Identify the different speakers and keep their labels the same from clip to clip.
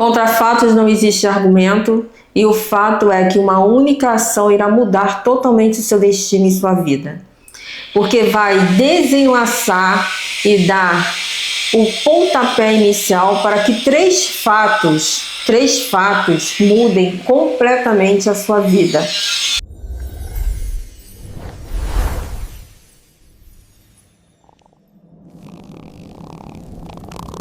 Speaker 1: Contra fatos não existe argumento, e o fato é que uma única ação irá mudar totalmente o seu destino e sua vida. Porque vai desenlaçar e dar o pontapé inicial para que três fatos mudem completamente a sua vida.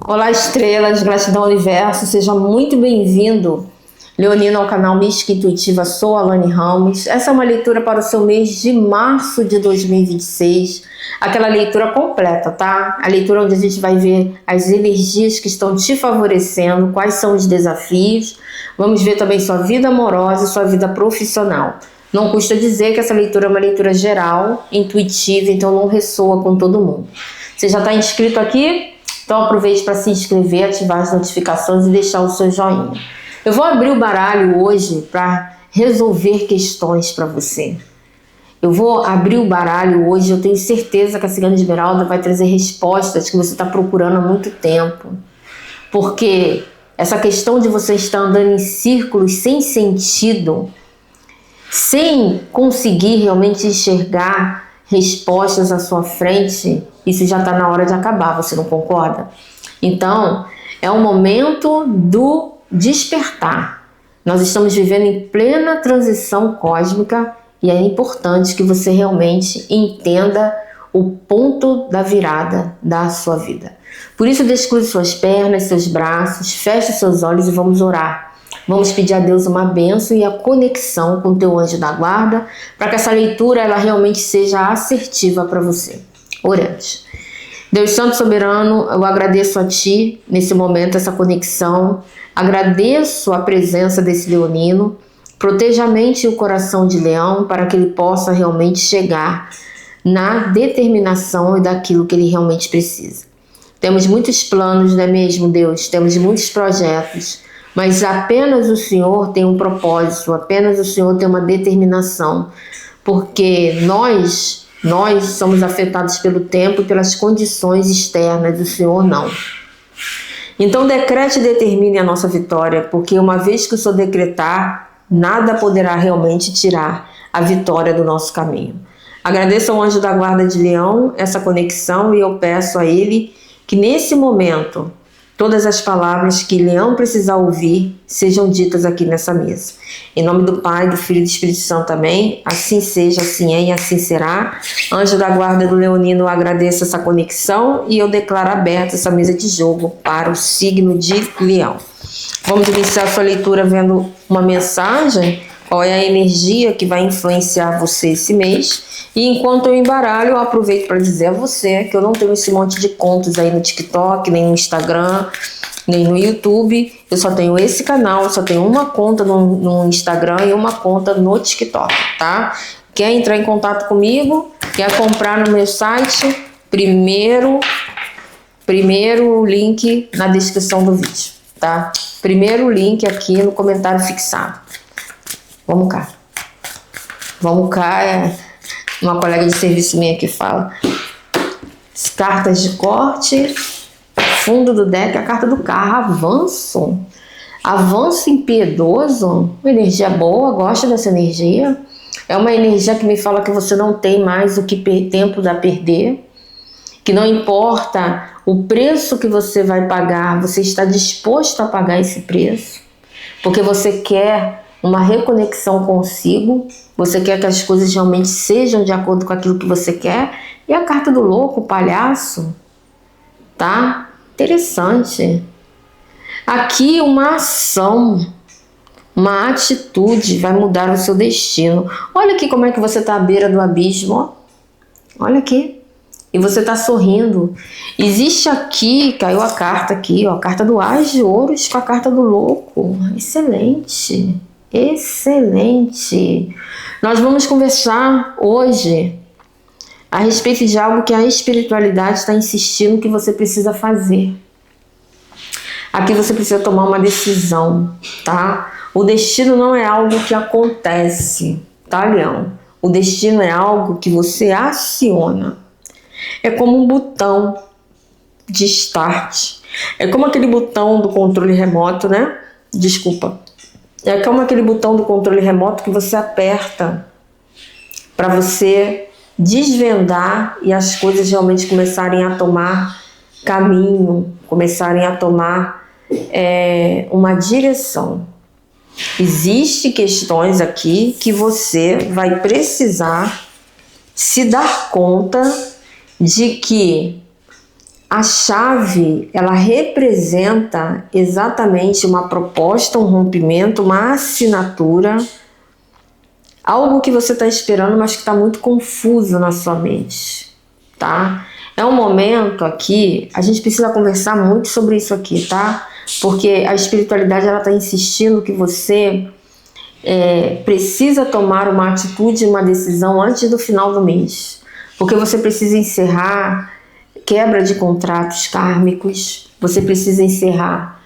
Speaker 1: Olá, estrelas, gratidão ao universo, seja muito bem-vindo, Leonino, ao canal Mística Intuitiva. Sou Alane Ramos. Essa é uma leitura para o seu mês de março de 2026, aquela leitura completa, tá? A leitura onde a gente vai ver as energias que estão te favorecendo, quais são os desafios. Vamos ver também sua vida amorosa e sua vida profissional. Não custa dizer que essa leitura é uma leitura geral, intuitiva, então não ressoa com todo mundo. Você já está inscrito aqui? Então aproveite para se inscrever, ativar as notificações e deixar o seu joinha. Eu vou abrir o baralho hoje para resolver questões para você. Eu vou abrir o baralho hoje, eu tenho certeza que a Cigana Esmeralda vai trazer respostas que você está procurando há muito tempo. Porque essa questão de você estar andando em círculos sem sentido, sem conseguir realmente enxergar respostas à sua frente, isso já está na hora de acabar, você não concorda? Então, é o momento do despertar. Nós estamos vivendo em plena transição cósmica e é importante que você realmente entenda o ponto da virada da sua vida. Por isso, descruze suas pernas, seus braços, feche seus olhos e vamos orar. Vamos pedir a Deus uma bênção e a conexão com o teu anjo da guarda para que essa leitura ela realmente seja assertiva para você. Oremos. Deus Santo Soberano, eu agradeço a Ti nesse momento essa conexão, agradeço a presença desse leonino, proteja a mente e o coração de Leão para que ele possa realmente chegar na determinação e daquilo que ele realmente precisa. Temos muitos planos, não é mesmo, Deus? Temos muitos projetos, mas apenas o Senhor tem um propósito, apenas o Senhor tem uma determinação, porque nós somos afetados pelo tempo e pelas condições externas, o Senhor não. Então decrete e determine a nossa vitória, porque uma vez que o Senhor decretar, nada poderá realmente tirar a vitória do nosso caminho. Agradeço ao anjo da guarda de Leão essa conexão e eu peço a ele que nesse momento todas as palavras que Leão precisar ouvir sejam ditas aqui nessa mesa. Em nome do Pai, do Filho e do Espírito Santo, amém. Assim seja, assim é e assim será. Anjo da guarda do Leonino, eu agradeço essa conexão e eu declaro aberta essa mesa de jogo para o signo de Leão. Vamos iniciar a sua leitura vendo uma mensagem. Qual é a energia que vai influenciar você esse mês? E enquanto eu embaralho, eu aproveito para dizer a você que eu não tenho esse monte de contos aí no TikTok, nem no Instagram, nem no YouTube. Eu só tenho esse canal, eu só tenho uma conta no Instagram e uma conta no TikTok, tá? Quer entrar em contato comigo? Quer comprar no meu site? Primeiro link na descrição do vídeo, tá? Primeiro link aqui no comentário fixado. Vamos cá. Vamos cá, uma colega de serviço minha que fala. Cartas de corte, fundo do deck, a carta do carro, avanço. Avanço impiedoso, uma energia boa, gosto dessa energia. É uma energia que me fala que você não tem mais o que tempo a perder, que não importa o preço que você vai pagar, você está disposto a pagar esse preço, porque você quer uma reconexão consigo, você quer que as coisas realmente sejam de acordo com aquilo que você quer. E a carta do louco, o palhaço, tá? Interessante. Aqui uma ação, uma atitude vai mudar o seu destino. Olha aqui como é que você tá à beira do abismo, ó. Olha aqui. E você tá sorrindo. Existe aqui, caiu a carta aqui, ó, a carta do As de Ouros com a carta do louco. Excelente. Excelente! Nós vamos conversar hoje a respeito de algo que a espiritualidade está insistindo que você precisa fazer. Aqui você precisa tomar uma decisão, tá? O destino não é algo que acontece, tá, Leão? O destino é algo que você aciona. É como um botão de start. É como aquele botão do controle remoto, né? Desculpa. É como aquele botão do controle remoto que você aperta para você desvendar e as coisas realmente começarem a tomar caminho, começarem a tomar uma direção. Existem questões aqui que você vai precisar se dar conta de que a chave, ela representa exatamente uma proposta, um rompimento, uma assinatura, algo que você está esperando, mas que está muito confuso na sua mente, tá? É um momento aqui, a gente precisa conversar muito sobre isso aqui, tá? Porque a espiritualidade, ela está insistindo que você precisa tomar uma atitude, uma decisão antes do final do mês. Porque você precisa encerrar quebra de contratos kármicos, você precisa encerrar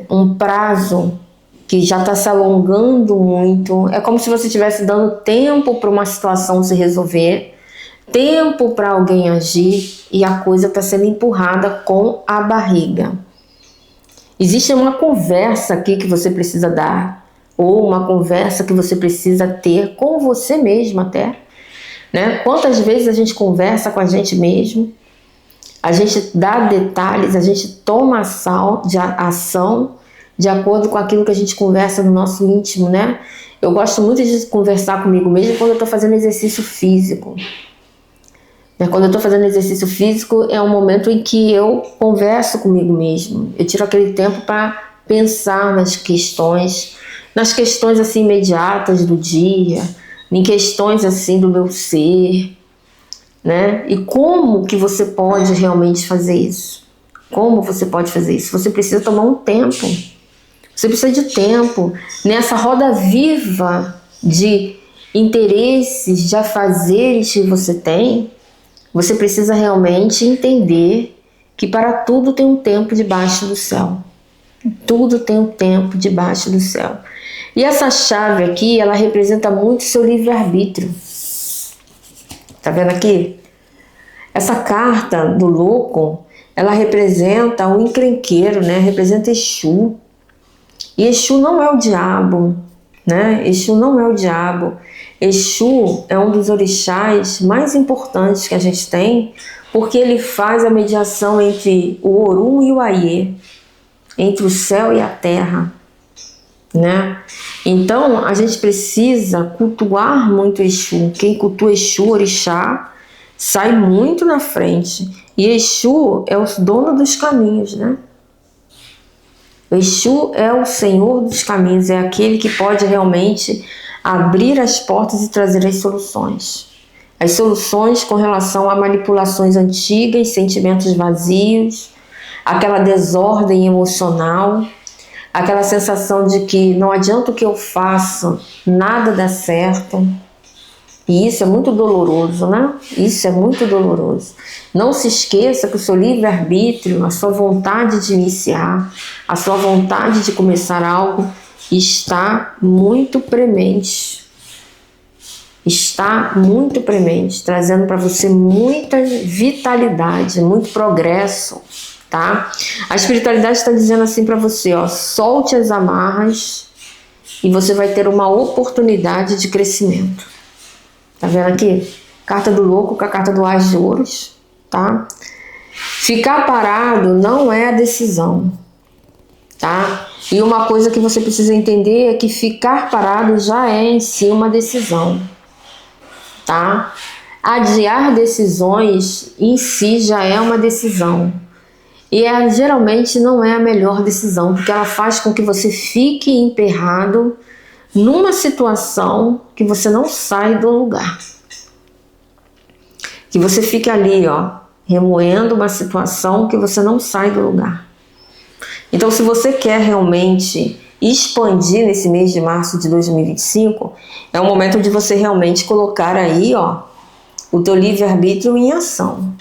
Speaker 1: um prazo que já está se alongando muito. É como se você estivesse dando tempo para uma situação se resolver, tempo para alguém agir, e a coisa está sendo empurrada com a barriga. Existe uma conversa aqui que você precisa dar, ou uma conversa que você precisa ter com você mesmo até, né? Quantas vezes a gente conversa com a gente mesmo, a gente dá detalhes, a gente toma ação de acordo com aquilo que a gente conversa no nosso íntimo, né? Eu gosto muito de conversar comigo mesmo quando eu estou fazendo exercício físico. Quando eu estou fazendo exercício físico, é um momento em que eu converso comigo mesmo. Eu tiro aquele tempo para pensar nas questões assim imediatas do dia, em questões assim do meu ser, né? E como que você pode realmente fazer isso? Como você pode fazer isso? Você precisa tomar um tempo. Você precisa de tempo nessa roda viva de interesses, de afazeres que você tem. Você precisa realmente entender que para tudo tem um tempo debaixo do céu. Tudo tem um tempo debaixo do céu. E essa chave aqui, ela representa muito seu livre-arbítrio. Tá vendo aqui? Essa carta do louco, ela representa o encrenqueiro, né? Representa Exu. E Exu não é o diabo, né? Exu não é o diabo. Exu é um dos orixás mais importantes que a gente tem, porque ele faz a mediação entre o Orum e o Aiê, entre o céu e a terra, né? Então a gente precisa cultuar muito Exu. Quem cultua Exu, orixá, sai muito na frente. E Exu é o dono dos caminhos, né? O Exu é o Senhor dos caminhos, é aquele que pode realmente abrir as portas e trazer as soluções. As soluções com relação a manipulações antigas, sentimentos vazios, aquela desordem emocional, aquela sensação de que não adianta o que eu faço, nada dá certo. E isso é muito doloroso, né? Isso é muito doloroso. Não se esqueça que o seu livre-arbítrio, a sua vontade de iniciar, a sua vontade de começar algo, está muito premente. Está muito premente, trazendo para você muita vitalidade, muito progresso, tá? A espiritualidade está dizendo assim para você, ó, solte as amarras e você vai ter uma oportunidade de crescimento. Tá vendo aqui? Carta do louco com a carta do As de Ouros, tá? Ficar parado não é a decisão, tá? E uma coisa que você precisa entender é que ficar parado já é em si uma decisão, tá? Adiar decisões em si já é uma decisão. E geralmente não é a melhor decisão, porque ela faz com que você fique emperrado numa situação que você não sai do lugar. Que você fique ali, ó, remoendo uma situação que você não sai do lugar. Então, se você quer realmente expandir nesse mês de março de 2025, é o momento de você realmente colocar aí, ó, o teu livre-arbítrio em ação.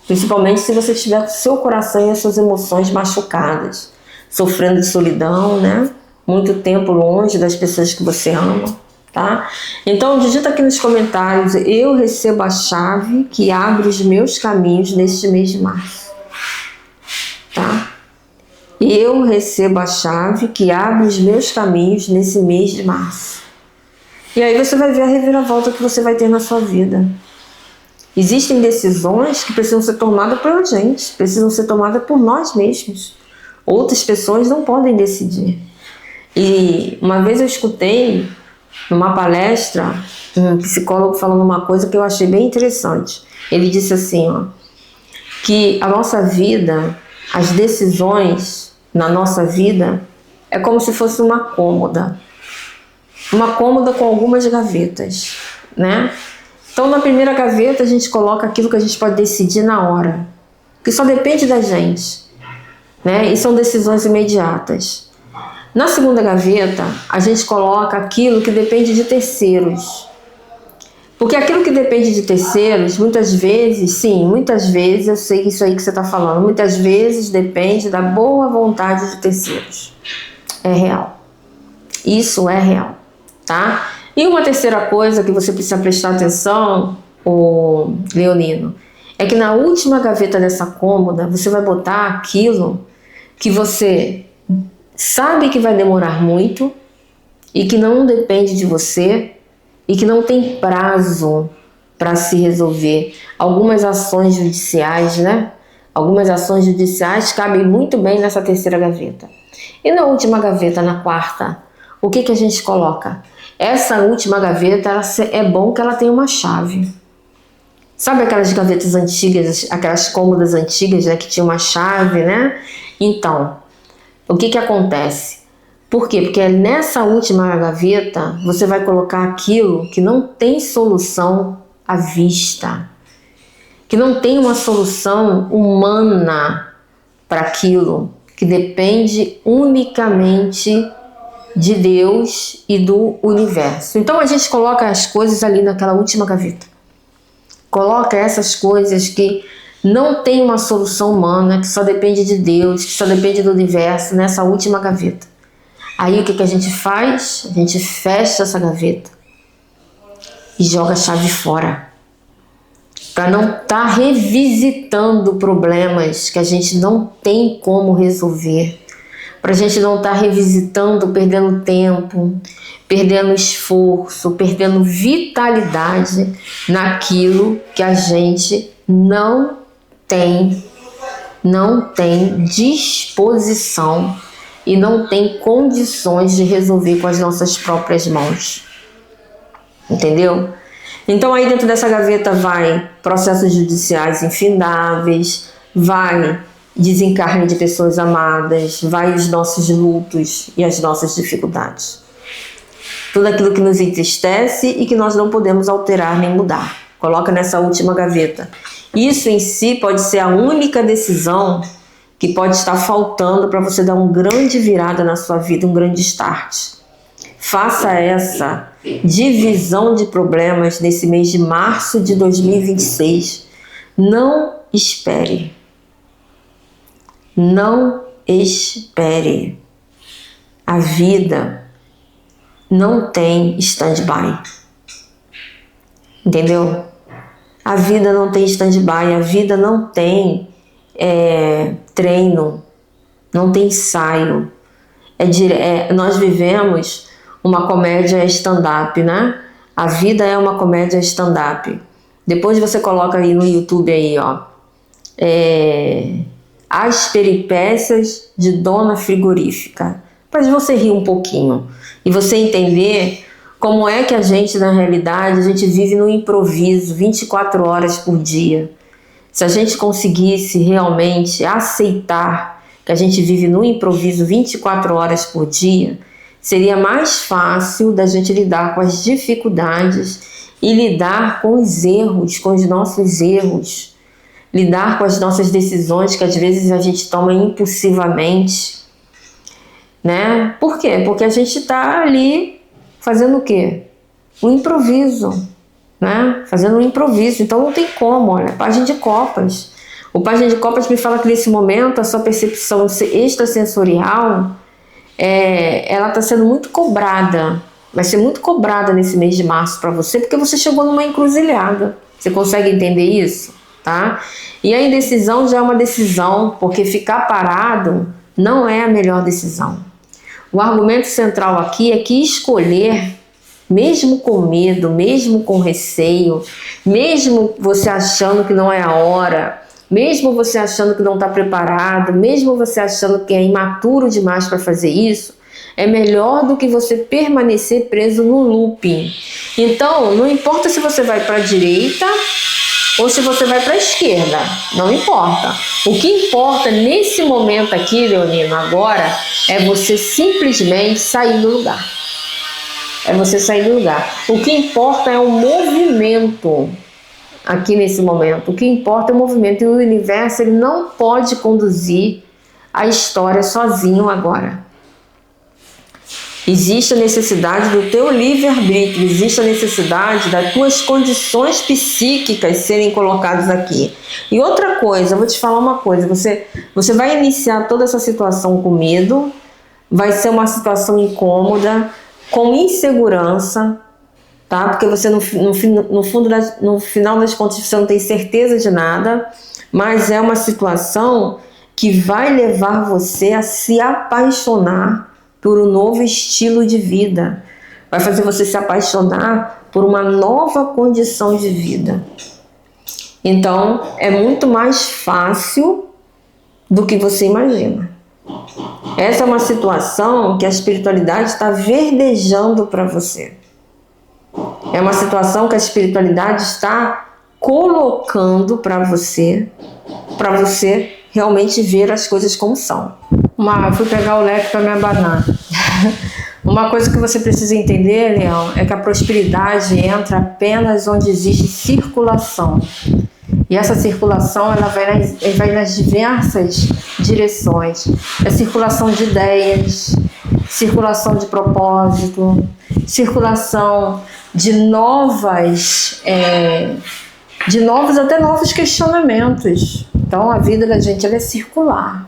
Speaker 1: Principalmente se você estiver com o seu coração e as suas emoções machucadas, sofrendo de solidão, né? Muito tempo longe das pessoas que você ama, tá? Então, digita aqui nos comentários, eu recebo a chave que abre os meus caminhos neste mês de março, tá? E eu recebo a chave que abre os meus caminhos nesse mês de março. E aí você vai ver a reviravolta que você vai ter na sua vida. Existem decisões que precisam ser tomadas pela gente, precisam ser tomadas por nós mesmos. Outras pessoas não podem decidir. E uma vez eu escutei numa palestra um psicólogo falando uma coisa que eu achei bem interessante. Ele disse assim, ó, que a nossa vida, as decisões na nossa vida é como se fosse uma cômoda com algumas gavetas, né? Então na primeira gaveta a gente coloca aquilo que a gente pode decidir na hora, que só depende da gente, né? E são decisões imediatas. Na segunda gaveta a gente coloca aquilo que depende de terceiros, porque aquilo que depende de terceiros, muitas vezes eu sei que isso aí que você está falando, muitas vezes depende da boa vontade de terceiros. É real. Isso é real, tá? E uma terceira coisa que você precisa prestar atenção, Leonino, é que na última gaveta dessa cômoda, você vai botar aquilo que você sabe que vai demorar muito e que não depende de você, e que não tem prazo para se resolver. Algumas ações judiciais, né? Algumas ações judiciais cabem muito bem nessa terceira gaveta. E na última gaveta, na quarta, o que a gente coloca? Essa última gaveta, é bom que ela tenha uma chave. Sabe aquelas gavetas antigas, aquelas cômodas antigas, né, que tinha uma chave, né? Então, o que acontece? Por quê? Porque nessa última gaveta você vai colocar aquilo que não tem solução à vista, que não tem uma solução humana para aquilo, que depende unicamente de Deus e do universo. Então a gente coloca as coisas ali naquela última gaveta. Coloca essas coisas que não tem uma solução humana, que só depende de Deus, que só depende do universo, nessa última gaveta. Aí o que a gente faz? A gente fecha essa gaveta e joga a chave fora, para não estar revisitando problemas que a gente não tem como resolver, para a gente não estar revisitando, perdendo tempo, perdendo esforço, perdendo vitalidade naquilo que a gente não tem disposição e não tem condições de resolver com as nossas próprias mãos. Entendeu? Então aí dentro dessa gaveta vai processos judiciais infindáveis, vai desencarne de pessoas amadas, vai os nossos lutos e as nossas dificuldades. Tudo aquilo que nos entristece e que nós não podemos alterar nem mudar. Coloca nessa última gaveta. Isso em si pode ser a única decisão que pode estar faltando para você dar uma grande virada na sua vida, um grande start. Faça essa divisão de problemas nesse mês de março de 2026. Não espere. Não espere. A vida não tem stand-by. Entendeu? A vida não tem stand-by, a vida não tem treino, não tem ensaio. Nós vivemos uma comédia stand-up, né? A vida é uma comédia stand-up. Depois você coloca aí no YouTube aí, ó, As Peripécias de Dona Frigorífica, para você rir um pouquinho e você entender como é que a gente, na realidade, a gente vive no improviso 24 horas por dia. Se a gente conseguisse realmente aceitar que a gente vive no improviso 24 horas por dia, seria mais fácil da gente lidar com as dificuldades e lidar com os erros, com os nossos erros, lidar com as nossas decisões que às vezes a gente toma impulsivamente, né? Por quê? Porque a gente está ali fazendo o quê? Um improviso, né? Fazendo um improviso. Então não tem como, olha, página de copas. O página de copas me fala que nesse momento a sua percepção extrasensorial ela está sendo muito cobrada. Vai ser muito cobrada nesse mês de março para você, porque você chegou numa encruzilhada. Você consegue entender isso? Tá? E a indecisão já é uma decisão, porque ficar parado não é a melhor decisão. O argumento central aqui é que escolher, mesmo com medo, mesmo com receio, mesmo você achando que não é a hora, mesmo você achando que não está preparado, mesmo você achando que é imaturo demais para fazer isso, é melhor do que você permanecer preso no looping. Então, não importa se você vai para a direita ou se você vai para a esquerda, não importa. O que importa nesse momento aqui, Leonino, agora, é você simplesmente sair do lugar. É você sair do lugar. O que importa é o movimento aqui nesse momento. O que importa é o movimento. E o universo, ele não pode conduzir a história sozinho agora. Existe a necessidade do teu livre-arbítrio, existe a necessidade das tuas condições psíquicas serem colocadas aqui. E outra coisa, eu vou te falar uma coisa, você vai iniciar toda essa situação com medo, vai ser uma situação incômoda, com insegurança, tá? Porque você no final das contas você não tem certeza de nada, mas é uma situação que vai levar você a se apaixonar por um novo estilo de vida, vai fazer você se apaixonar por uma nova condição de vida. Então, é muito mais fácil do que você imagina. Essa é uma situação que a espiritualidade está verdejando para você. É uma situação que a espiritualidade está colocando para você realmente ver as coisas como são. Eu fui pegar o leque para me abanar. Uma coisa que você precisa entender, Leão, é que a prosperidade entra apenas onde existe circulação. E essa circulação ela vai nas diversas direções. É circulação de ideias, circulação de propósito, circulação de novos questionamentos. Então a vida da gente ela é circular.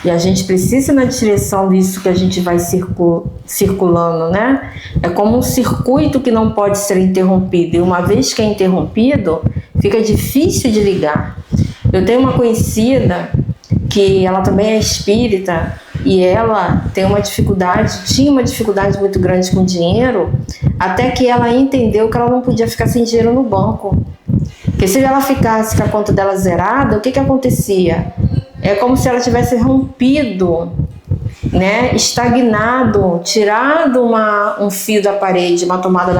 Speaker 1: E a gente precisa ir na direção disso que a gente vai circulando, né? É como um circuito que não pode ser interrompido. E uma vez que é interrompido, fica difícil de ligar. Eu tenho uma conhecida que ela também é espírita e ela tinha uma dificuldade muito grande com dinheiro, até que ela entendeu que ela não podia ficar sem dinheiro no banco. Porque se ela ficasse com a conta dela zerada, o que acontecia? É como se ela tivesse rompido, né, estagnado, tirado um fio da parede, uma tomada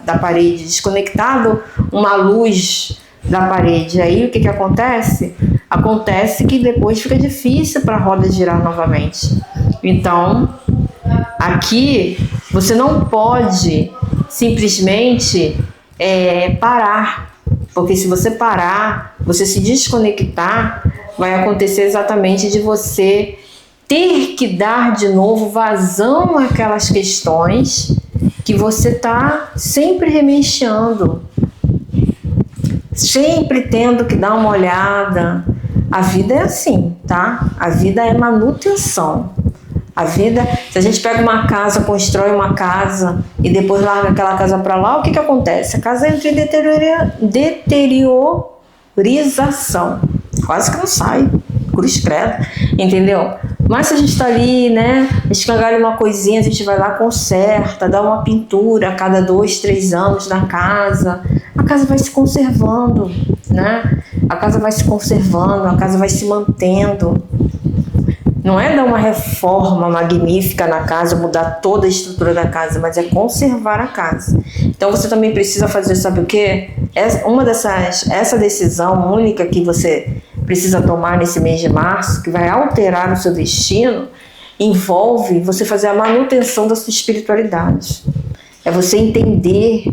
Speaker 1: da parede, desconectado uma luz da parede. Aí o que acontece? Acontece que depois fica difícil para a roda girar novamente. Então, aqui você não pode simplesmente parar, porque se você parar, você se desconectar, vai acontecer exatamente de você ter que dar de novo vazão àquelas questões que você está sempre remexendo, sempre tendo que dar uma olhada. A vida é assim, tá? A vida é manutenção. A vida, se a gente pega uma casa, constrói uma casa e depois larga aquela casa para lá, o que acontece? A casa entra em deteriorização. Quase que não sai, cruz credo, entendeu? Mas se a gente está ali, né, escangalha uma coisinha, a gente vai lá, conserta, dá uma pintura a cada 2, 3 anos na casa, a casa vai se conservando, né? A casa vai se conservando, a casa vai se mantendo. Não é dar uma reforma magnífica na casa, mudar toda a estrutura da casa, mas é conservar a casa. Então você também precisa fazer, sabe o quê? Essa decisão única que você precisa tomar nesse mês de março, que vai alterar o seu destino, envolve você fazer a manutenção da sua espiritualidade. É você entender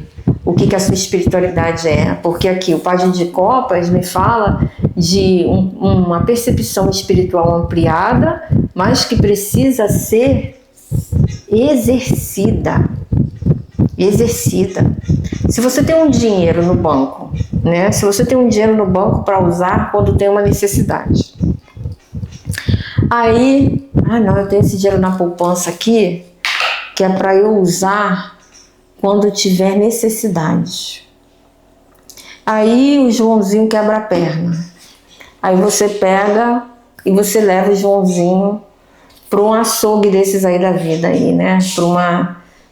Speaker 1: o que a sua espiritualidade é. Porque aqui o Pajem de Copas me fala de uma percepção espiritual ampliada, mas que precisa ser exercida. Se você tem um dinheiro no banco, né? Se você tem um dinheiro no banco para usar quando tem uma necessidade. Aí, eu tenho esse dinheiro na poupança aqui, que é para eu usar quando tiver necessidade. Aí o Joãozinho quebra a perna. Aí você pega e você leva o Joãozinho para um açougue desses aí da vida aí, né?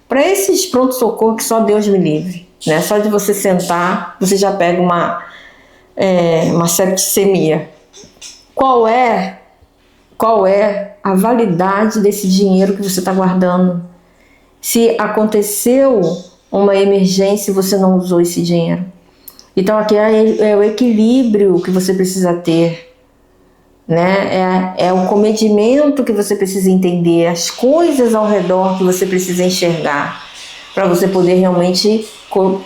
Speaker 1: Para esses pronto-socorro que só Deus me livre, né? Só de você sentar, você já pega uma septicemia. Qual é a validade desse dinheiro que você está guardando? Se aconteceu uma emergência e você não usou esse dinheiro. Então aqui é o equilíbrio que você precisa ter, né? É o comedimento que você precisa entender, as coisas ao redor que você precisa enxergar, para você poder realmente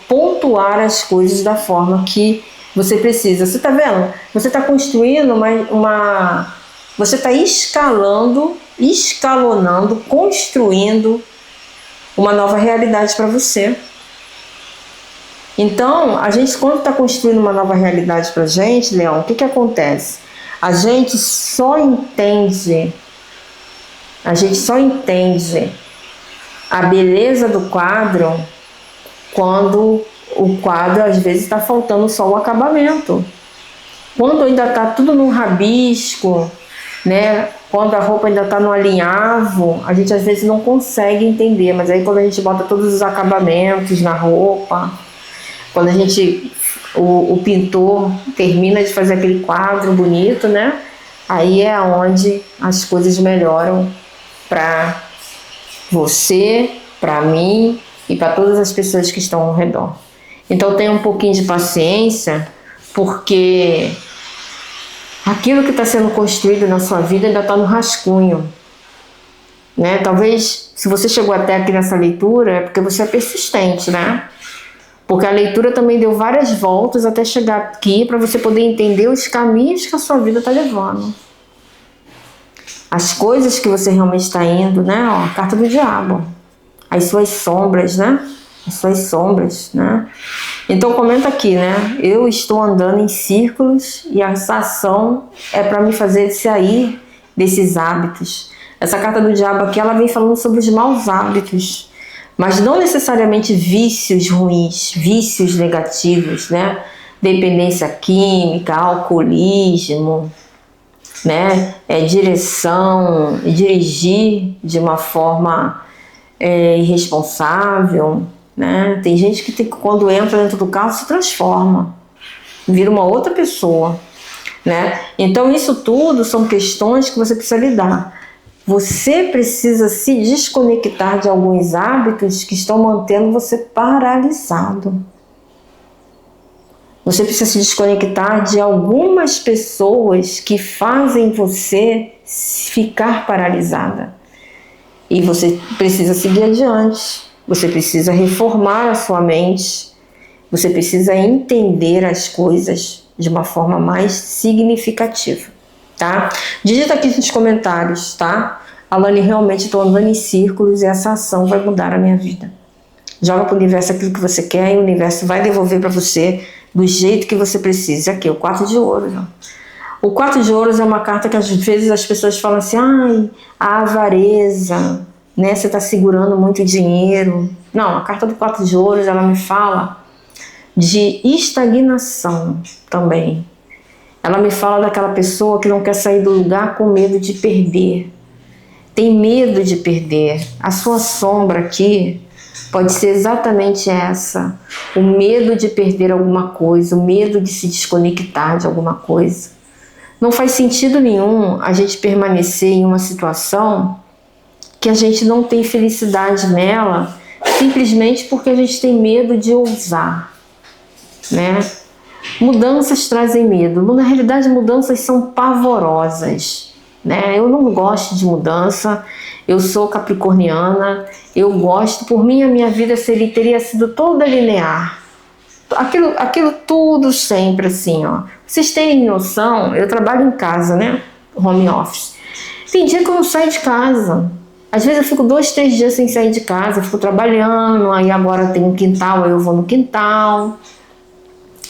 Speaker 1: pontuar as coisas da forma que você precisa. Você está vendo? Você está construindo você está escalonando, construindo uma nova realidade para você. Então, a gente, quando está construindo uma nova realidade para a gente, Leão, o que acontece? A gente só entende a beleza do quadro quando o quadro, às vezes, está faltando só o acabamento. Quando ainda está tudo no rabisco, né? Quando a roupa ainda está no alinhavo, a gente às vezes não consegue entender, mas aí quando a gente bota todos os acabamentos na roupa, quando o pintor termina de fazer aquele quadro bonito, né? Aí é onde as coisas melhoram para você, para mim e para todas as pessoas que estão ao redor. Então tenha um pouquinho de paciência, porque aquilo que está sendo construído na sua vida ainda está no rascunho, né? Talvez, se você chegou até aqui nessa leitura, é porque você é persistente, né? Porque a leitura também deu várias voltas até chegar aqui para você poder entender os caminhos que a sua vida está levando. As coisas que você realmente está indo, né? Ó, a carta do diabo. As suas sombras, né? As suas sombras, né? Então comenta aqui, né? Eu estou andando em círculos e essa ação é para me fazer sair desses hábitos. Essa carta do diabo aqui, ela vem falando sobre os maus hábitos, mas não necessariamente vícios ruins, vícios negativos, né? Dependência química, alcoolismo, né? Dirigir de uma forma irresponsável, né? Tem gente que quando entra dentro do carro se transforma, vira uma outra pessoa, né? Então isso tudo são questões que você precisa lidar. Você precisa se desconectar de alguns hábitos que estão mantendo você paralisado. Você precisa se desconectar de algumas pessoas que fazem você ficar paralisada. E você precisa seguir adiante. Você precisa reformar a sua mente. Você precisa entender as coisas de uma forma mais significativa. Tá? Digita aqui nos comentários, tá? Alane, realmente estou andando em círculos e essa ação vai mudar a minha vida. Joga para o universo aquilo que você quer e o universo vai devolver para você do jeito que você precisa. Aqui, o 4 de ouros. Ó. O 4 de ouros é uma carta que às vezes as pessoas falam assim, ai, a avareza, né? Você está segurando muito dinheiro. Não, a carta do 4 de ouros, ela me fala de estagnação também. Ela me fala daquela pessoa que não quer sair do lugar com medo de perder. Tem medo de perder. A sua sombra aqui pode ser exatamente essa. O medo de perder alguma coisa, o medo de se desconectar de alguma coisa. Não faz sentido nenhum a gente permanecer em uma situação que a gente não tem felicidade nela, simplesmente porque a gente tem medo de ousar, né? Mudanças trazem medo. Na realidade, mudanças são pavorosas, né? Eu não gosto de mudança. Eu sou capricorniana. Eu gosto, por mim, a minha vida teria sido toda linear. Aquilo tudo sempre assim, ó. Vocês têm noção? Eu trabalho em casa, né? Home office. Tem dia que eu não saio de casa. Às vezes eu fico 2, 3 dias sem sair de casa. Eu fico trabalhando. Aí agora tem um quintal, aí eu vou no quintal,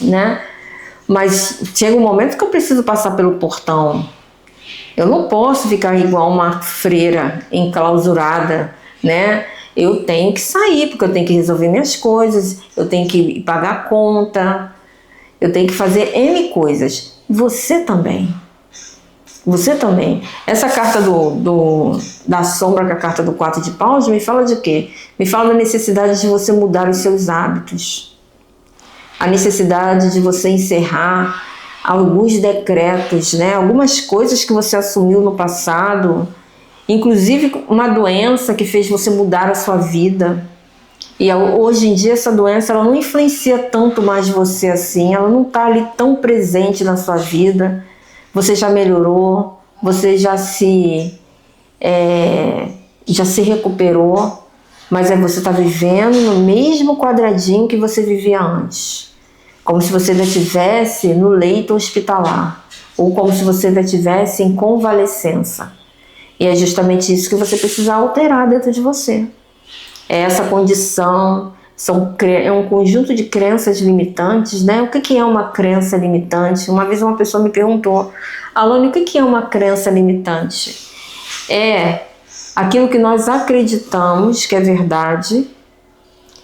Speaker 1: né? Mas chega um momento que eu preciso passar pelo portão. Eu não posso ficar igual uma freira enclausurada, né? Eu tenho que sair, porque eu tenho que resolver minhas coisas, eu tenho que pagar a conta, eu tenho que fazer N coisas. Você também. Você também. Essa carta da sombra, que é a carta do 4 de paus, me fala de quê? Me fala da necessidade de você mudar os seus hábitos. A necessidade de você encerrar alguns decretos, né? Algumas coisas que você assumiu no passado, inclusive uma doença que fez você mudar a sua vida. E hoje em dia essa doença ela não influencia tanto mais você assim, ela não está ali tão presente na sua vida. Você já melhorou, você já se recuperou, mas aí você está vivendo no mesmo quadradinho que você vivia antes. Como se você ainda estivesse no leito hospitalar, ou como se você ainda estivesse em convalescença. E é justamente isso que você precisa alterar dentro de você. É essa condição, é um conjunto de crenças limitantes, né? O que é uma crença limitante? Uma vez uma pessoa me perguntou, Alane, o que é uma crença limitante? É aquilo que nós acreditamos que é verdade,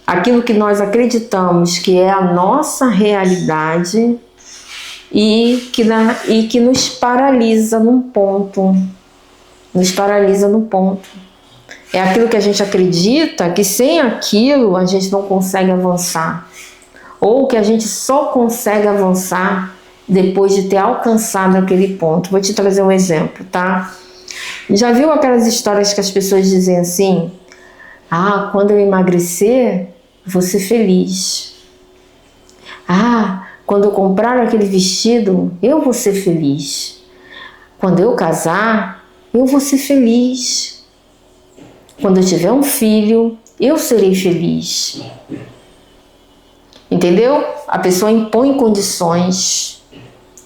Speaker 1: aquilo que nós acreditamos que é a nossa realidade e que nos paralisa num ponto. Nos paralisa num ponto. É aquilo que a gente acredita que sem aquilo a gente não consegue avançar. Ou que a gente só consegue avançar depois de ter alcançado aquele ponto. Vou te trazer um exemplo, tá? Já viu aquelas histórias que as pessoas dizem assim? Ah, quando eu emagrecer, vou ser feliz. Ah, quando eu comprar aquele vestido, eu vou ser feliz. Quando eu casar, eu vou ser feliz. Quando eu tiver um filho, eu serei feliz. Entendeu? A pessoa impõe condições,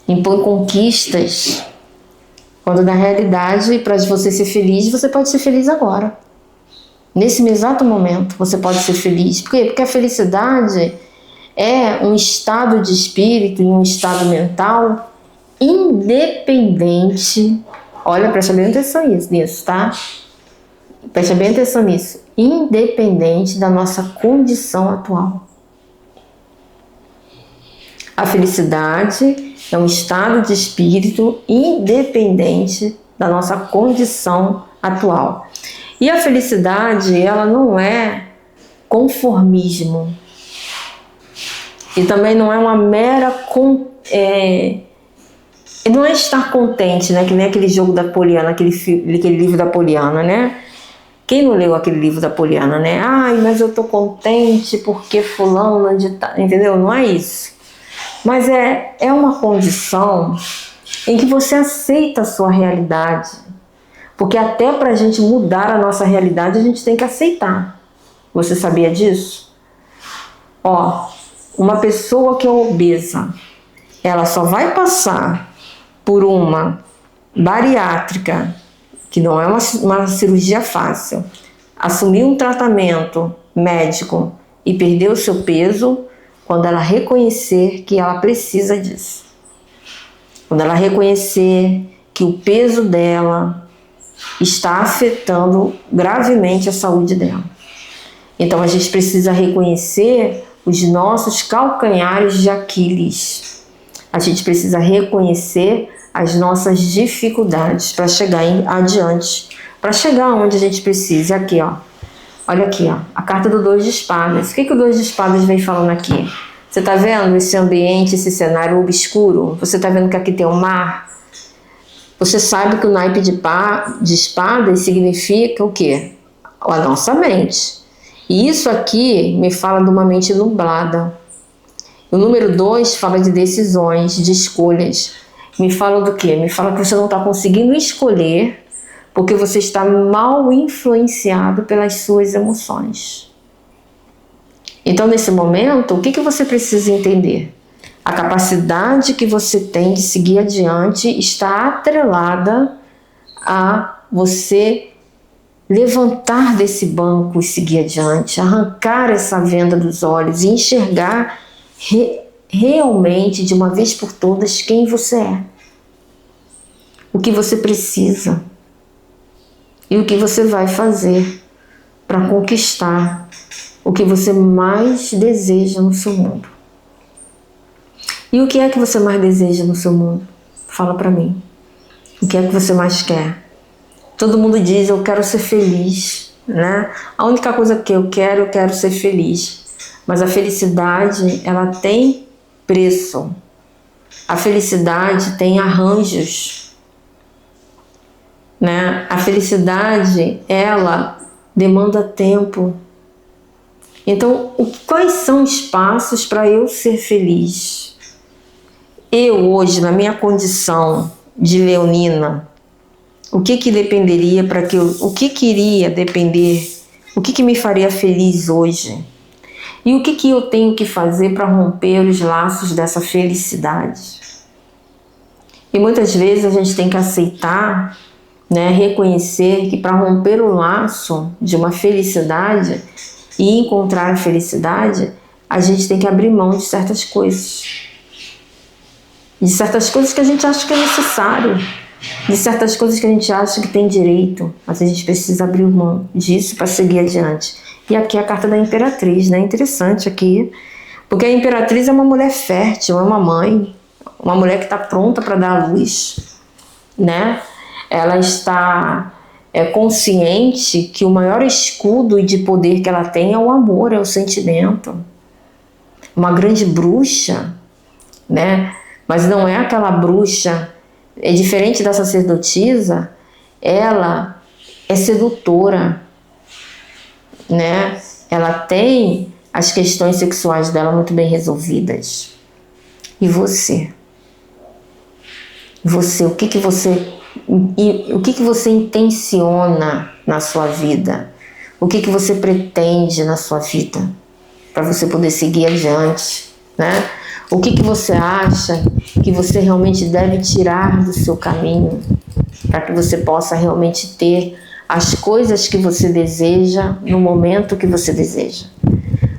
Speaker 1: impõe conquistas, quando na realidade, para você ser feliz, você pode ser feliz agora. Nesse exato momento, você pode ser feliz. Por quê? Porque a felicidade é um estado de espírito e um estado mental independente. Olha, presta bem atenção nisso, tá? Presta bem atenção nisso. Independente da nossa condição atual. A felicidade é um estado de espírito independente da nossa condição atual. E a felicidade, ela não é conformismo. E também não é uma mera... não é estar contente, né? Que nem aquele jogo da Poliana, aquele livro da Poliana, né? Quem não leu aquele livro da Poliana, né? Ai, mas eu tô contente porque fulano de tal... Entendeu? Não é isso. Mas é uma condição em que você aceita a sua realidade. Porque até para a gente mudar a nossa realidade, a gente tem que aceitar. Você sabia disso? Ó, uma pessoa que é obesa, ela só vai passar por uma bariátrica, que não é uma cirurgia fácil, assumir um tratamento médico e perder o seu peso quando ela reconhecer que ela precisa disso. Quando ela reconhecer que o peso dela está afetando gravemente a saúde dela. Então a gente precisa reconhecer os nossos calcanhares de Aquiles. A gente precisa reconhecer as nossas dificuldades para chegar adiante, para chegar onde a gente precisa. Aqui, ó. Olha aqui, ó, a carta do 2 de espadas. O que o 2 de espadas vem falando aqui? Você está vendo esse ambiente, esse cenário obscuro? Você está vendo que aqui tem um mar? Você sabe que o naipe de espadas significa o quê? A nossa mente. E isso aqui me fala de uma mente nublada. O número 2 fala de decisões, de escolhas. Me fala do quê? Me fala que você não está conseguindo escolher porque você está mal influenciado pelas suas emoções. Então, nesse momento, o que você precisa entender? A capacidade que você tem de seguir adiante está atrelada a você levantar desse banco e seguir adiante, arrancar essa venda dos olhos e enxergar realmente, de uma vez por todas, quem você é. O que você precisa. E o que você vai fazer para conquistar o que você mais deseja no seu mundo. E o que é que você mais deseja no seu mundo? Fala para mim. O que é que você mais quer? Todo mundo diz, eu quero ser feliz, né? A única coisa que eu quero ser feliz. Mas a felicidade, ela tem preço. A felicidade tem arranjos, né? A felicidade, ela demanda tempo. Então, quais são os passos para eu ser feliz? Eu hoje, na minha condição de leonina, o que dependeria para que eu, o que iria depender, o que me faria feliz hoje? E o que eu tenho que fazer para romper os laços dessa felicidade? E muitas vezes a gente tem que aceitar, né, reconhecer que para romper o laço de uma felicidade e encontrar a felicidade, a gente tem que abrir mão de certas coisas. De certas coisas que a gente acha que é necessário. De certas coisas que a gente acha que tem direito. Mas a gente precisa abrir mão disso para seguir adiante. E aqui é a carta da Imperatriz, né? Interessante aqui. Porque a Imperatriz é uma mulher fértil, é uma mãe. Uma mulher que está pronta para dar à luz, né? Ela está consciente que o maior escudo de poder que ela tem é o amor, é o sentimento. Uma grande bruxa, né? Mas não é aquela bruxa, é diferente da sacerdotisa, ela é sedutora, né? Ela tem as questões sexuais dela muito bem resolvidas. E você? O que você intenciona na sua vida? O que você pretende na sua vida? Para você poder seguir adiante, né? O que você acha que você realmente deve tirar do seu caminho para que você possa realmente ter as coisas que você deseja no momento que você deseja?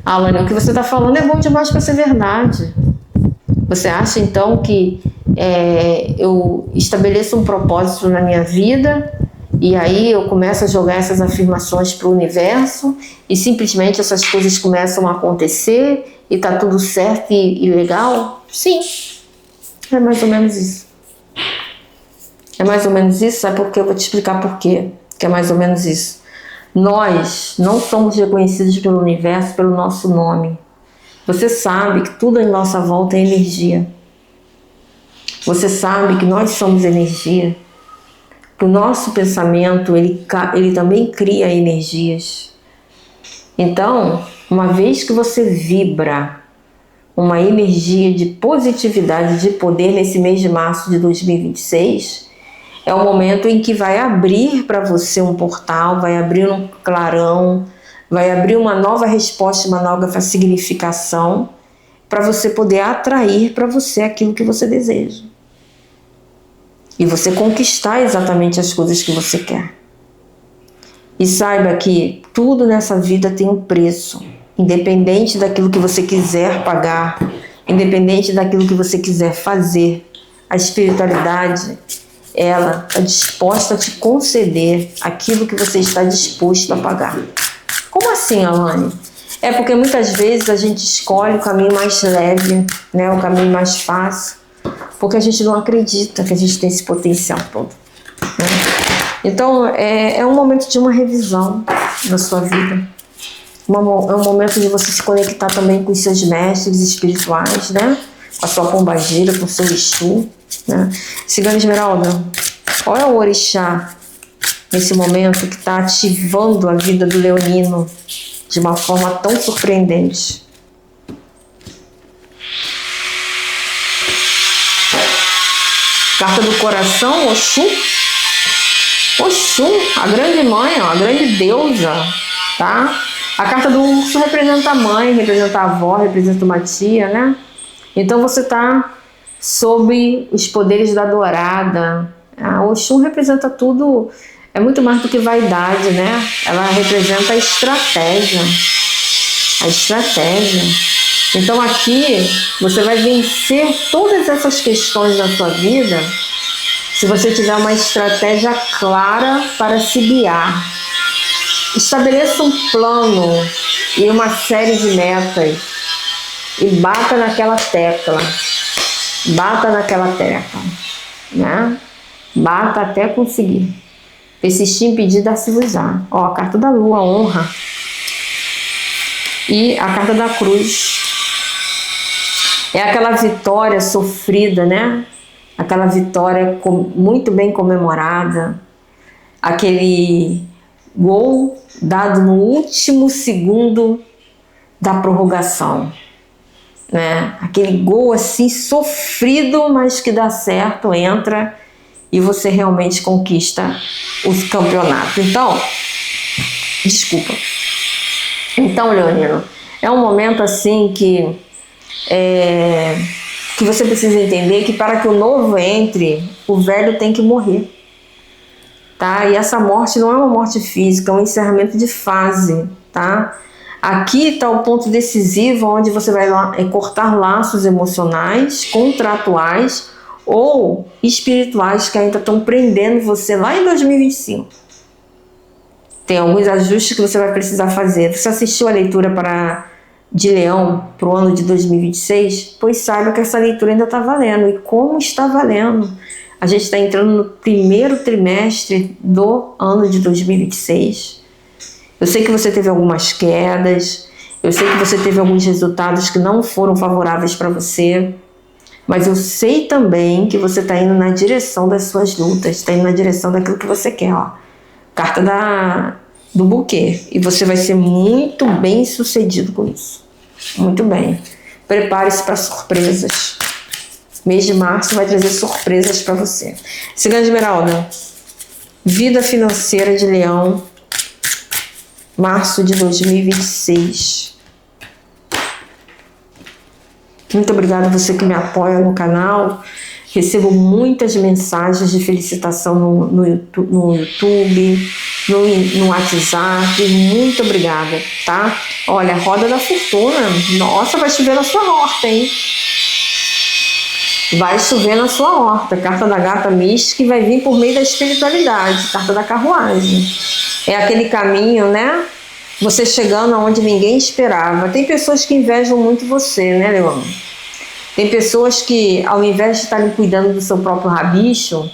Speaker 1: Alane, o que você está falando é bom demais para ser verdade. Você acha então que eu estabeleço um propósito na minha vida e aí eu começo a jogar essas afirmações para o universo e simplesmente essas coisas começam a acontecer e tá tudo certo e legal? Sim, é mais ou menos isso. É mais ou menos isso, sabe por quê? Eu vou te explicar por quê que é mais ou menos isso. Nós não somos reconhecidos pelo universo pelo nosso nome. Você sabe que tudo em nossa volta é energia. Você sabe que nós somos energia. Que o nosso pensamento, ele também cria energias. Então, uma vez que você vibra uma energia de positividade, de poder nesse mês de março de 2026, é o momento em que vai abrir para você um portal, vai abrir um clarão, vai abrir uma nova resposta, uma nova significação para você poder atrair para você aquilo que você deseja. E você conquistar exatamente as coisas que você quer. E saiba que tudo nessa vida tem um preço. Independente daquilo que você quiser pagar, independente daquilo que você quiser fazer, a espiritualidade, ela está disposta a te conceder aquilo que você está disposto a pagar. Como assim, Alane? É porque muitas vezes a gente escolhe o caminho mais leve, né, o caminho mais fácil, porque a gente não acredita que a gente tem esse potencial todo, né? Então, é um momento de uma revisão na sua vida. É um momento de você se conectar também com os seus mestres espirituais, né? Com a sua pombagira, com o seu Exu, né? Cigana Esmeralda, qual é o orixá nesse momento que está ativando a vida do leonino de uma forma tão surpreendente? Carta do coração, Oxum. Oxum, a grande mãe, ó, a grande deusa, tá? A carta do urso representa a mãe, representa a avó, representa uma tia, né? Então você tá sob os poderes da dourada. A Oxum representa tudo, é muito mais do que vaidade, né? Ela representa a estratégia. A estratégia. Então aqui você vai vencer todas essas questões da sua vida se você tiver uma estratégia clara para se guiar. Estabeleça um plano e uma série de metas e bata naquela tecla, né? Bata até conseguir. Persistir em pedir, dar-se-vos-á. Ó, a carta da lua, honra. E a carta da cruz. É aquela vitória sofrida, né? Aquela vitória muito bem comemorada. Aquele gol dado no último segundo da prorrogação, né? Aquele gol assim sofrido, mas que dá certo, entra e você realmente conquista os campeonatos. Então, desculpa. Então, Leonino, é um momento assim que você precisa entender que para que o novo entre, o velho tem que morrer. Tá? E essa morte não é uma morte física, é um encerramento de fase, tá? Aqui está o ponto decisivo onde você vai cortar laços emocionais, contratuais ou espirituais que ainda estão prendendo você lá em 2025. Tem alguns ajustes que você vai precisar fazer. Você assistiu a leitura de Leão para o ano de 2026? Pois saiba que essa leitura ainda está valendo. E como está valendo? A gente está entrando no primeiro trimestre do ano de 2026. Eu sei que você teve algumas quedas, eu sei que você teve alguns resultados que não foram favoráveis para você, mas eu sei também que você está indo na direção das suas lutas, está indo na direção daquilo que você quer. Ó. Carta do buquê. E você vai ser muito bem sucedido com isso. Muito bem. Prepare-se para surpresas. Mês de março vai trazer surpresas para você. Cigana Esmeralda, vida financeira de Leão, março de 2026. Muito obrigada a você que me apoia no canal. Recebo muitas mensagens de felicitação no YouTube, no WhatsApp. Muito obrigada, tá? Olha, roda da fortuna. Nossa, vai chover na sua horta, hein? Vai chover na sua horta. Carta da gata mística que vai vir por meio da espiritualidade. Carta da carruagem. É aquele caminho, né? Você chegando aonde ninguém esperava. Tem pessoas que invejam muito você, né, Leão? Tem pessoas que, ao invés de estarem cuidando do seu próprio rabicho,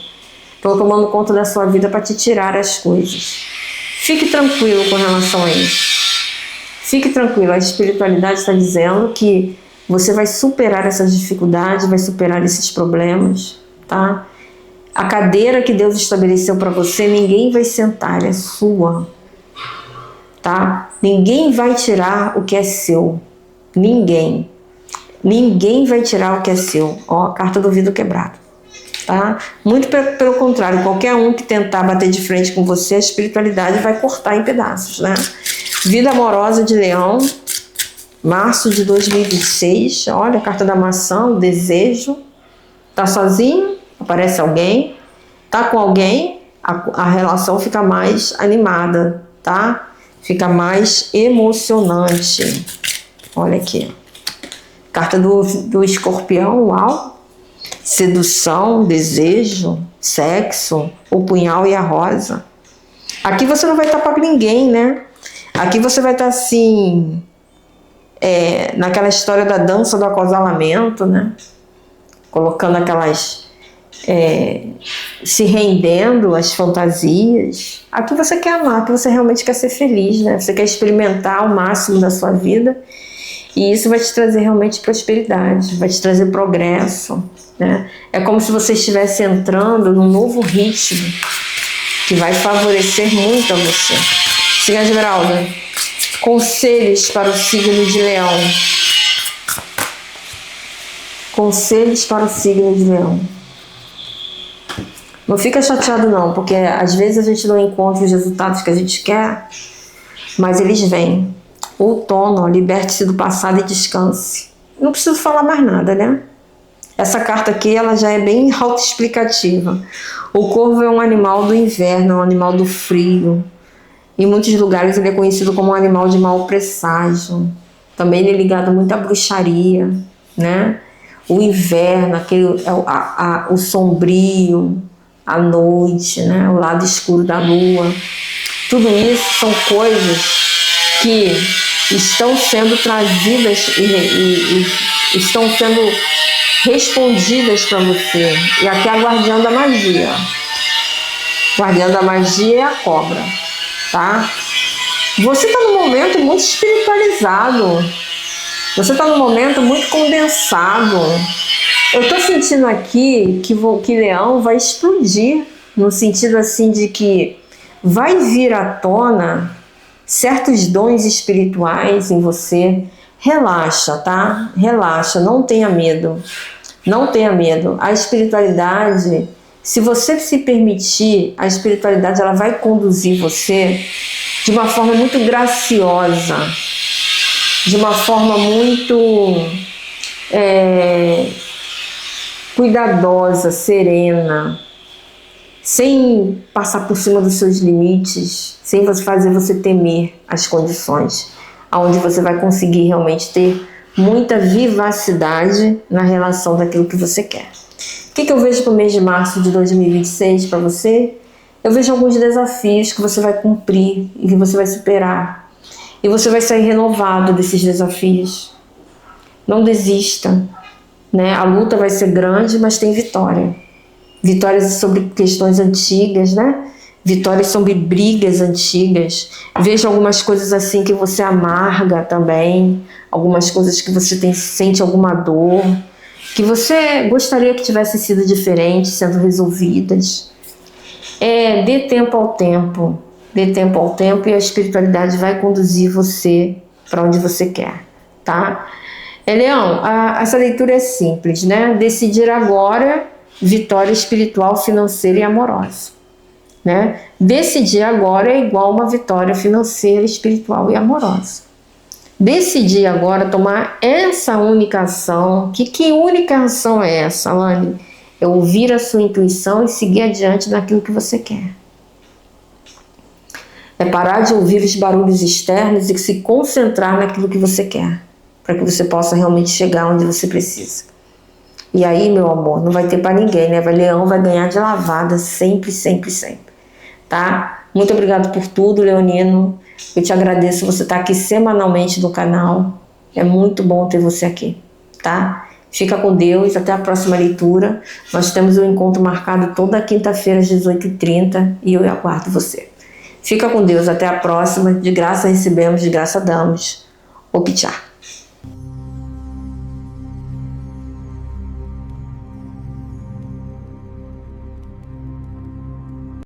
Speaker 1: estão tomando conta da sua vida para te tirar as coisas. Fique tranquilo com relação a isso. Fique tranquilo. A espiritualidade está dizendo que você vai superar essas dificuldades, vai superar esses problemas, tá? A cadeira que Deus estabeleceu para você, ninguém vai sentar, é sua, tá? Ninguém vai tirar o que é seu. Ninguém. Ninguém vai tirar o que é seu. Ó, a carta do vidro quebrado, tá? Muito pelo contrário, qualquer um que tentar bater de frente com você, a espiritualidade vai cortar em pedaços, né? Vida amorosa de Leão, março de 2026, olha a carta da maçã, o desejo. Tá sozinho? Aparece alguém. Tá com alguém? A relação fica mais animada, tá? Fica mais emocionante. Olha aqui. Carta do escorpião, uau. Sedução, desejo, sexo, o punhal e a rosa. Aqui você não vai estar para ninguém, né? Aqui você vai estar assim... naquela história da dança do acasalamento, né? Colocando aquelas... se rendendo às fantasias. Aqui você quer amar, aqui você realmente quer ser feliz, né? Você quer experimentar o máximo da sua vida e isso vai te trazer realmente prosperidade, vai te trazer progresso, né? É como se você estivesse entrando num novo ritmo que vai favorecer muito a você. Cigana Esmeralda, conselhos para o signo de Leão. Conselhos para o signo de Leão. Não fica chateado não, porque às vezes a gente não encontra os resultados que a gente quer, mas eles vêm. Outono, liberte-se do passado e descanse. Não preciso falar mais nada, né? Essa carta aqui, ela já é bem autoexplicativa. O corvo é um animal do inverno, é um animal do frio. Em muitos lugares ele é conhecido como um animal de mau presságio. Também ele é ligado muito à bruxaria, né? O inverno, o sombrio, a noite, né? O lado escuro da lua. Tudo isso são coisas que estão sendo trazidas e estão sendo respondidas para você. E aqui é a guardiã da magia. Guardiã da magia é a cobra, tá? Você está num momento muito espiritualizado. Você está num momento muito condensado. Eu estou sentindo aqui que Leão vai explodir, no sentido assim de que vai vir à tona certos dons espirituais em você. Relaxa, tá? Relaxa, não tenha medo. Não tenha medo. A espiritualidade, se você se permitir, a espiritualidade ela vai conduzir você de uma forma muito graciosa, de uma forma muito cuidadosa, serena, sem passar por cima dos seus limites, sem fazer você temer as condições, onde você vai conseguir realmente ter muita vivacidade na relação daquilo que você quer. O que eu vejo para o mês de março de 2026 para você? Eu vejo alguns desafios que você vai cumprir e que você vai superar. E você vai sair renovado desses desafios. Não desista, né? A luta vai ser grande, mas tem vitória. Vitórias sobre questões antigas, né? Vitórias sobre brigas antigas. Veja algumas coisas assim que você amarga também. Algumas coisas que você sente alguma dor. Que você gostaria que tivessem sido diferentes, sendo resolvidas. Dê tempo ao tempo. Dê tempo ao tempo e a espiritualidade vai conduzir você para onde você quer, tá? Leão, essa leitura é simples, né? Decidir agora, vitória espiritual, financeira e amorosa, né? Decidir agora é igual a uma vitória financeira, espiritual e amorosa. Decidir agora tomar essa única ação. Que única ação é essa, Alane? É ouvir a sua intuição e seguir adiante naquilo que você quer. É parar de ouvir os barulhos externos e se concentrar naquilo que você quer, para que você possa realmente chegar onde você precisa. E aí, meu amor, não vai ter para ninguém, né? Leão vai ganhar de lavada sempre, sempre, sempre, tá? Muito obrigado por tudo, Leonino. Eu te agradeço você estar aqui semanalmente no canal. É muito bom ter você aqui, tá? Fica com Deus, até a próxima leitura. Nós temos um encontro marcado toda quinta-feira às 18h30 e eu aguardo você. Fica com Deus, até a próxima. De graça recebemos, de graça damos. Optchar.